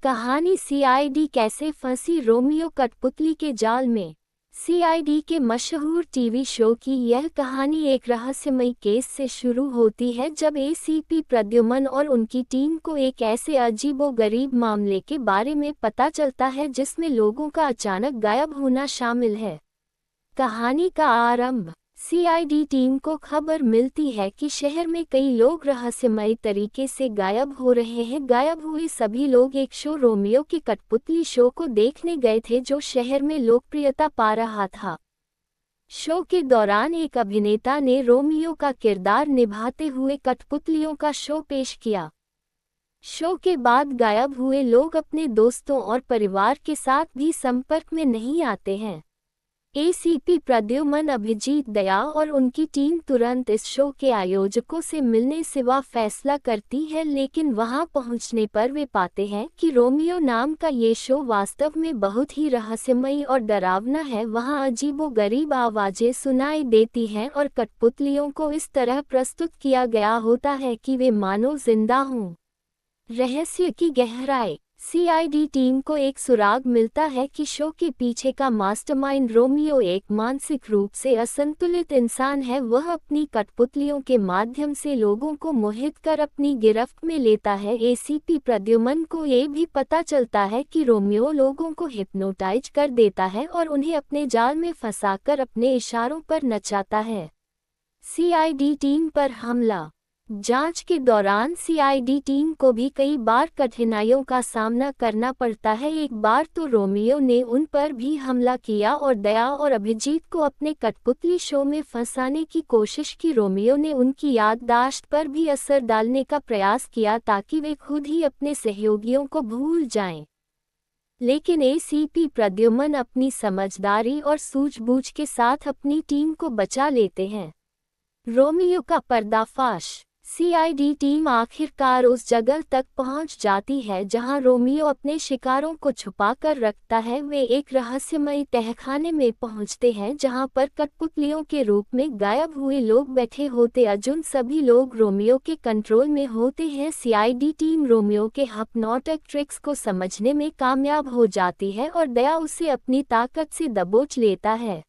कहानी सीआईडी कैसे फंसी रोमियो कठपुतली के जाल में। सीआईडी के मशहूर टीवी शो की यह कहानी एक रहस्यमयी केस से शुरू होती है जब एसीपी प्रद्युमन और उनकी टीम को एक ऐसे अजीबोगरीब मामले के बारे में पता चलता है जिसमें लोगों का अचानक गायब होना शामिल है। कहानी का आरंभ। सीआईडी टीम को खबर मिलती है कि शहर में कई लोग रहस्यमयी तरीके से गायब हो रहे हैं। गायब हुए सभी लोग एक शो रोमियो की कठपुतली शो को देखने गए थे जो शहर में लोकप्रियता पा रहा था। शो के दौरान एक अभिनेता ने रोमियो का किरदार निभाते हुए कठपुतलियों का शो पेश किया। शो के बाद गायब हुए लोग अपने दोस्तों और परिवार के साथ भी संपर्क में नहीं आते हैं। एसीपी प्रद्युमन, अभिजीत दया और उनकी टीम तुरंत इस शो के आयोजकों से मिलने सिवा फैसला करती है, लेकिन वहां पहुंचने पर वे पाते हैं कि रोमियो नाम का ये शो वास्तव में बहुत ही रहस्यमयी और डरावना है। वहां अजीबोगरीब आवाजें सुनाई देती हैं और कठपुतलियों को इस तरह प्रस्तुत किया गया होता है कि वे मानो जिंदा हों। रहस्य की गहराई। सीआईडी टीम को एक सुराग मिलता है कि शो के पीछे का मास्टरमाइंड रोमियो एक मानसिक रूप से असंतुलित इंसान है। वह अपनी कठपुतलियों के माध्यम से लोगों को मोहित कर अपनी गिरफ्त में लेता है। एसीपी प्रद्युमन को ये भी पता चलता है कि रोमियो लोगों को हिप्नोटाइज कर देता है और उन्हें अपने जाल में फंसाकर अपने इशारों पर नचाता है। सीआईडी टीम पर हमला। जांच के दौरान सीआईडी टीम को भी कई बार कठिनाइयों का सामना करना पड़ता है। एक बार तो रोमियो ने उन पर भी हमला किया और दया और अभिजीत को अपने कठपुतली शो में फंसाने की कोशिश की। रोमियो ने उनकी याददाश्त पर भी असर डालने का प्रयास किया ताकि वे खुद ही अपने सहयोगियों को भूल जाएं। लेकिन एसीपी प्रद्युमन अपनी समझदारी और सूझबूझ के साथ अपनी टीम को बचा लेते हैं। रोमियो का पर्दाफाश। सीआईडी टीम आखिरकार उस जगह तक पहुंच जाती है जहां रोमियो अपने शिकारों को छुपाकर रखता है। वे एक रहस्यमयी तहखाने में पहुंचते हैं जहां पर कठपुतलियों के रूप में गायब हुए लोग बैठे होते हैं। उन सभी लोग रोमियो के कंट्रोल में होते हैं। सीआईडी टीम रोमियो के हिप्नोटिक ट्रिक्स को समझने में कामयाब हो जाती है और दया उसे अपनी ताकत से दबोच लेता है।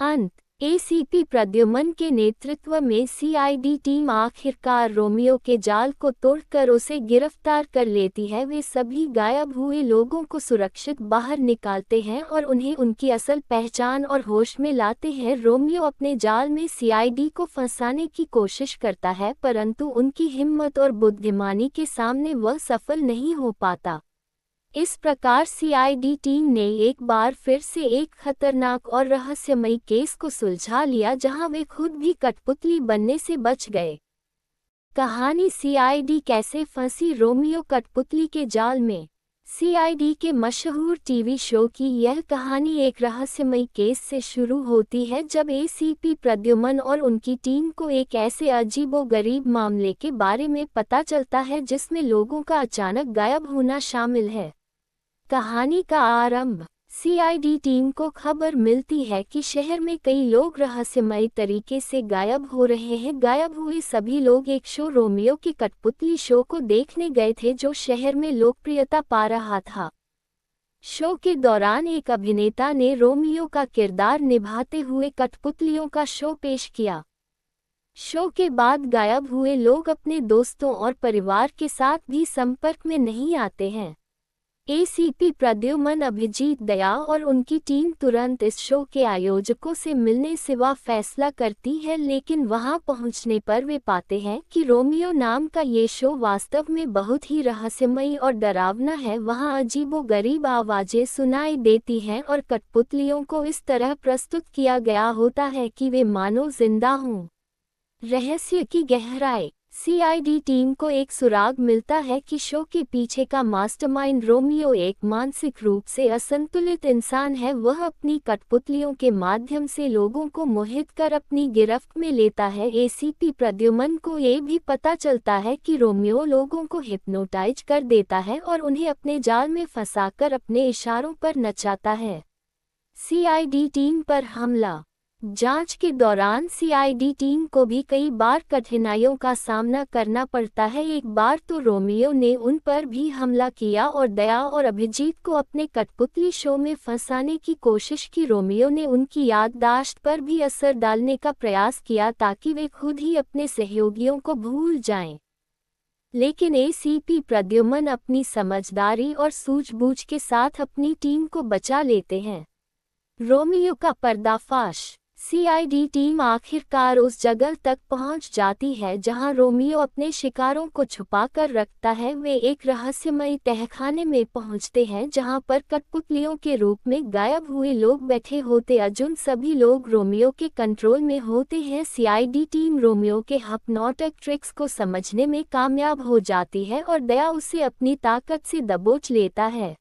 अंत। एसीपी प्रद्युमन के नेतृत्व में सीआईडी टीम आखिरकार रोमियो के जाल को तोड़कर उसे गिरफ्तार कर लेती है। वे सभी गायब हुए लोगों को सुरक्षित बाहर निकालते हैं और उन्हें उनकी असल पहचान और होश में लाते हैं। रोमियो अपने जाल में सीआईडी को फंसाने की कोशिश करता है, परंतु उनकी हिम्मत और बुद्धिमानी के सामने वह सफल नहीं हो पाता। इस प्रकार सीआईडी टीम ने एक बार फिर से एक खतरनाक और रहस्यमयी केस को सुलझा लिया जहां वे खुद भी कठपुतली बनने से बच गए। कहानी सीआईडी कैसे फंसी रोमियो कठपुतली के जाल में। सीआईडी के मशहूर टीवी शो की यह कहानी एक रहस्यमयी केस से शुरू होती है जब एसीपी प्रद्युमन और उनकी टीम को एक ऐसे अजीबोगरीब मामले के बारे में पता चलता है जिसमें लोगों का अचानक गायब होना शामिल है। कहानी का आरंभ। सीआईडी टीम को खबर मिलती है कि शहर में कई लोग रहस्यमयी तरीके से गायब हो रहे हैं। गायब हुए सभी लोग एक शो रोमियो की कठपुतली शो को देखने गए थे जो शहर में लोकप्रियता पा रहा था। शो के दौरान एक अभिनेता ने रोमियो का किरदार निभाते हुए कठपुतलियों का शो पेश किया। शो के बाद गायब हुए लोग अपने दोस्तों और परिवार के साथ भी संपर्क में नहीं आते हैं। एसीपी प्रद्युमन, अभिजीत दया और उनकी टीम तुरंत इस शो के आयोजकों से मिलने सिवा फैसला करती है, लेकिन वहां पहुंचने पर वे पाते हैं कि रोमियो नाम का ये शो वास्तव में बहुत ही रहस्यमयी और डरावना है। वहां अजीबोगरीब आवाजें सुनाई देती हैं और कठपुतलियों को इस तरह प्रस्तुत किया गया होता है कि वे मानो जिंदा हों। रहस्य की गहराई। सीआईडी टीम को एक सुराग मिलता है कि शो के पीछे का मास्टरमाइंड रोमियो एक मानसिक रूप से असंतुलित इंसान है। वह अपनी कठपुतलियों के माध्यम से लोगों को मोहित कर अपनी गिरफ्त में लेता है। एसीपी प्रद्युमन को ये भी पता चलता है कि रोमियो लोगों को हिप्नोटाइज कर देता है और उन्हें अपने जाल में फंसाकर अपने इशारों पर नचाता है। सीआईडी टीम पर हमला। जांच के दौरान सीआईडी टीम को भी कई बार कठिनाइयों का सामना करना पड़ता है। एक बार तो रोमियो ने उन पर भी हमला किया और दया और अभिजीत को अपने कठपुतली शो में फंसाने की कोशिश की। रोमियो ने उनकी याददाश्त पर भी असर डालने का प्रयास किया ताकि वे खुद ही अपने सहयोगियों को भूल जाएं। लेकिन एसीपी प्रद्युम्न अपनी समझदारी और सूझबूझ के साथ अपनी टीम को बचा लेते हैं। रोमियो का पर्दाफाश। सीआईडी टीम आखिरकार उस जगह तक पहुंच जाती है जहां रोमियो अपने शिकारों को छुपाकर रखता है। वे एक रहस्यमयी तहखाने में पहुंचते हैं जहां पर कठपुतलियों के रूप में गायब हुए लोग बैठे होते हैं। सभी लोग रोमियो के कंट्रोल में होते हैं। सीआईडी टीम रोमियो के हिप्नोटिक ट्रिक्स को समझने में कामयाब हो जाती है और दया उसे अपनी ताकत से दबोच लेता है।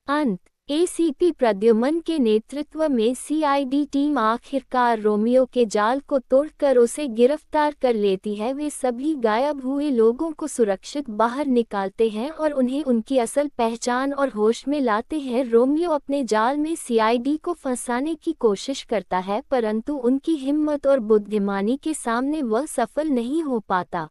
अंत। एसीपी प्रद्युम्न के नेतृत्व में सीआईडी टीम आखिरकार रोमियो के जाल को तोड़कर उसे गिरफ्तार कर लेती है। वे सभी गायब हुए लोगों को सुरक्षित बाहर निकालते हैं और उन्हें उनकी असल पहचान और होश में लाते हैं। रोमियो अपने जाल में सीआईडी को फंसाने की कोशिश करता है, परंतु उनकी हिम्मत और बुद्धिमानी के सामने वह सफल नहीं हो पाता।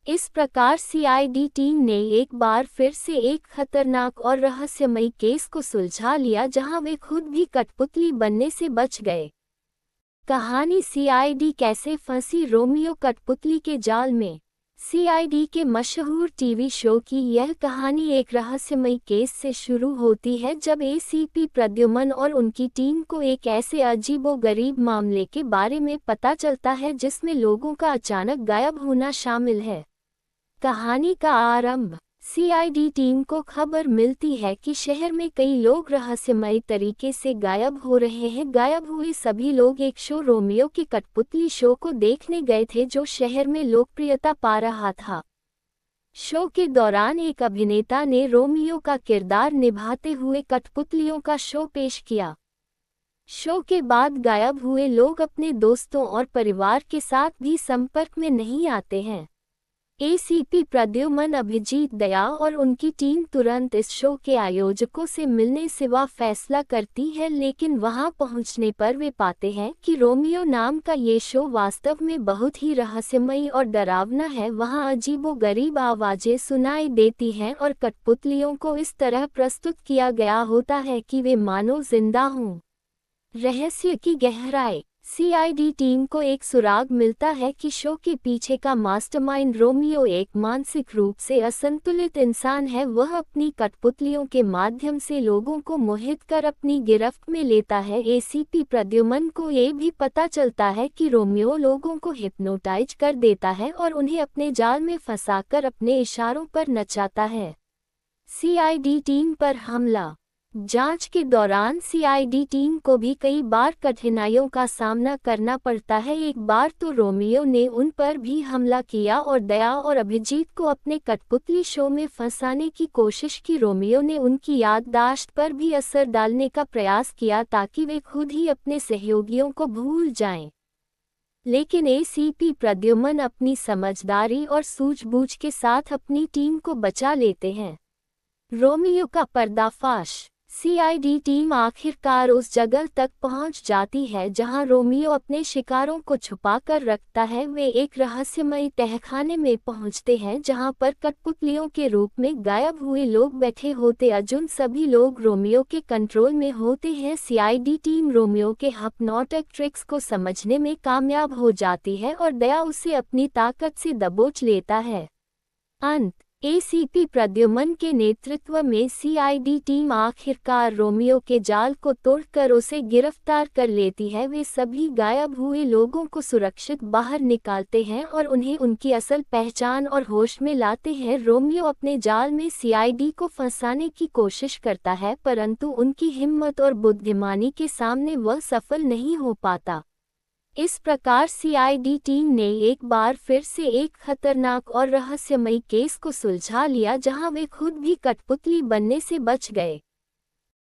इस प्रकार सीआईडी टीम ने एक बार फिर से एक खतरनाक और रहस्यमयी केस को सुलझा लिया जहां वे खुद भी कठपुतली बनने से बच गए। कहानी सीआईडी कैसे फंसी रोमियो कठपुतली के जाल में। सीआईडी के मशहूर टीवी शो की यह कहानी एक रहस्यमयी केस से शुरू होती है जब एसीपी प्रद्युम्न और उनकी टीम को एक ऐसे अजीबोगरीब मामले के बारे में पता चलता है जिसमें लोगों का अचानक गायब होना शामिल है। कहानी का आरंभ। सीआईडी टीम को खबर मिलती है कि शहर में कई लोग रहस्यमयी तरीके से गायब हो रहे हैं। गायब हुए सभी लोग एक शो रोमियो की कठपुतली शो को देखने गए थे जो शहर में लोकप्रियता पा रहा था। शो के दौरान एक अभिनेता ने रोमियो का किरदार निभाते हुए कठपुतलियों का शो पेश किया। शो के बाद गायब हुए लोग अपने दोस्तों और परिवार के साथ भी संपर्क में नहीं आते हैं। एसीपी प्रद्युम्न, अभिजीत, दया और उनकी टीम तुरंत इस शो के आयोजकों से मिलने सिवा फैसला करती है, लेकिन वहां पहुंचने पर वे पाते हैं कि रोमियो नाम का ये शो वास्तव में बहुत ही रहस्यमयी और डरावना है। वहां अजीबोगरीब आवाजें सुनाई देती हैं और कठपुतलियों को इस तरह प्रस्तुत किया गया होता है कि वे मानो जिंदा हों। रहस्य की गहराई। सीआईडी टीम को एक सुराग मिलता है कि शो के पीछे का मास्टरमाइंड रोमियो एक मानसिक रूप से असंतुलित इंसान है। वह अपनी कठपुतलियों के माध्यम से लोगों को मोहित कर अपनी गिरफ्त में लेता है। एसीपी प्रद्युम्न को ये भी पता चलता है कि रोमियो लोगों को हिप्नोटाइज कर देता है और उन्हें अपने जाल में फंसाकर अपने इशारों पर नचाता है। सीआईडी टीम पर हमला। जांच के दौरान सीआईडी टीम को भी कई बार कठिनाइयों का सामना करना पड़ता है। एक बार तो रोमियो ने उन पर भी हमला किया और दया और अभिजीत को अपने कठपुतली शो में फंसाने की कोशिश की। रोमियो ने उनकी याददाश्त पर भी असर डालने का प्रयास किया ताकि वे खुद ही अपने सहयोगियों को भूल जाएं। लेकिन एसीपी प्रद्युम्न अपनी समझदारी और सूझबूझ के साथ अपनी टीम को बचा लेते हैं। रोमियो का पर्दाफाश। सीआईडी टीम आखिरकार उस जगह तक पहुंच जाती है जहां रोमियो अपने शिकारों को छुपाकर रखता है। वे एक रहस्यमयी तहखाने में पहुंचते हैं जहां पर कठपुतलियों के रूप में गायब हुए लोग बैठे होते हैं। सभी लोग रोमियो के कंट्रोल में होते हैं। सीआईडी टीम रोमियो के हिप्नोटिक ट्रिक्स को समझने में कामयाब हो जाती है और दया उसे अपनी ताकत से दबोच लेता है। अंत। एसीपी प्रद्युम्न के नेतृत्व में सीआईडी टीम आखिरकार रोमियो के जाल को तोड़कर उसे गिरफ्तार कर लेती है। वे सभी गायब हुए लोगों को सुरक्षित बाहर निकालते हैं और उन्हें उनकी असल पहचान और होश में लाते हैं। रोमियो अपने जाल में सीआईडी को फंसाने की कोशिश करता है, परंतु उनकी हिम्मत और बुद्धिमानी के सामने वह सफल नहीं हो पाता। इस प्रकार सीआईडी टीम ने एक बार फिर से एक खतरनाक और रहस्यमयी केस को सुलझा लिया जहां वे खुद भी कठपुतली बनने से बच गए।